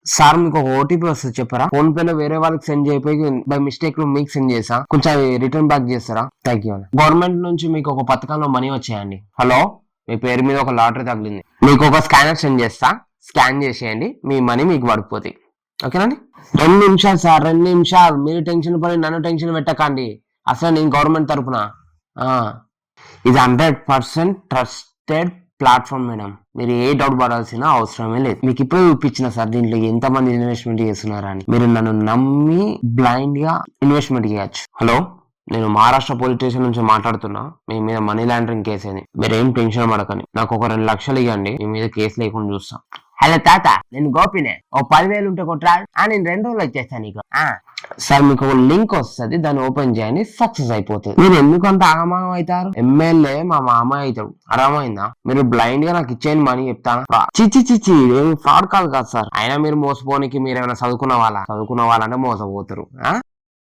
Sir మీకు ఒక OTP వస్తుంది చెప్పరా? ఫోన్ పే లో వేరే వాళ్ళకి సెండ్ చేయకపోయి బై మిస్టేక్ లో మీకు సెండ్ చేసా, కొంచెం రిటర్న్ బ్యాక్ చేస్తారా? Thank you. గవర్నమెంట్ నుంచి మీకు ఒక పథకంలో మనీ వచ్చాయండి. హలో, మీ పేరు మీద ఒక లాటరీ తగిలింది, మీకు ఒక స్కానర్ సెండ్ చేస్తా, స్కాన్ చేసేయండి, మీ మనీ మీకు పడిపోతాయి. ఓకేనండి? 2 నిమిషాలు సార్, 2 నిమిషాలు. మీరు టెన్షన్ పడి నన్ను టెన్షన్ పెట్టకండి. అసలు నేను గవర్నమెంట్ తరఫున ఇది 100% ట్రస్టెడ్ ప్లాట్ఫామ్ మేడం. మీరు ఏ డౌట్ పడాల్సిన అవసరమే లేదు. మీకు ఇప్పుడే చూపించిన సార్ దీంట్లో ఎంత మంది ఇన్వెస్ట్మెంట్ చేస్తున్నారా అని. మీరు నన్ను నమ్మి బ్లైండ్ గా ఇన్వెస్ట్మెంట్ చేయొచ్చు. హలో, నేను మహారాష్ట్ర పోలీస్ స్టేషన్ నుంచి మాట్లాడుతున్నా. మీ మీద మనీ లాండరింగ్ కేసు అని. మీరు ఏం టెన్షన్ పడకండి. నాకు ఒక 2 లక్షలు ఇవ్వండి, మీ మీద కేసు లేకుండా చూస్తా. హలో తాత, నేను గోపినే. ఓ 10,000 ఉంటే కొట్రా. నేను 2 రోజులు వచ్చేస్తాను నీకు. సార్ మీకు ఒక లింక్ వస్తుంది, దాన్ని ఓపెన్ చేయండి, సక్సెస్ అయిపోతుంది. మీరు ఎందుకంత ఆగమాగం అవుతారు? ఎమ్మెల్యే మా మామ అవుతాడు, అర్థమైందా? మీరు బ్లైండ్ గా నాకు ఇచ్చేయండి మనీ చెప్తాను. చిచ్చి ఏమి ఫ్రాడ్ కాదు కదా సార్. అయినా మీరు మోసపోనికి మీరు ఏమైనా చదువుకున్న వాళ్ళంటే మోసపోతారు.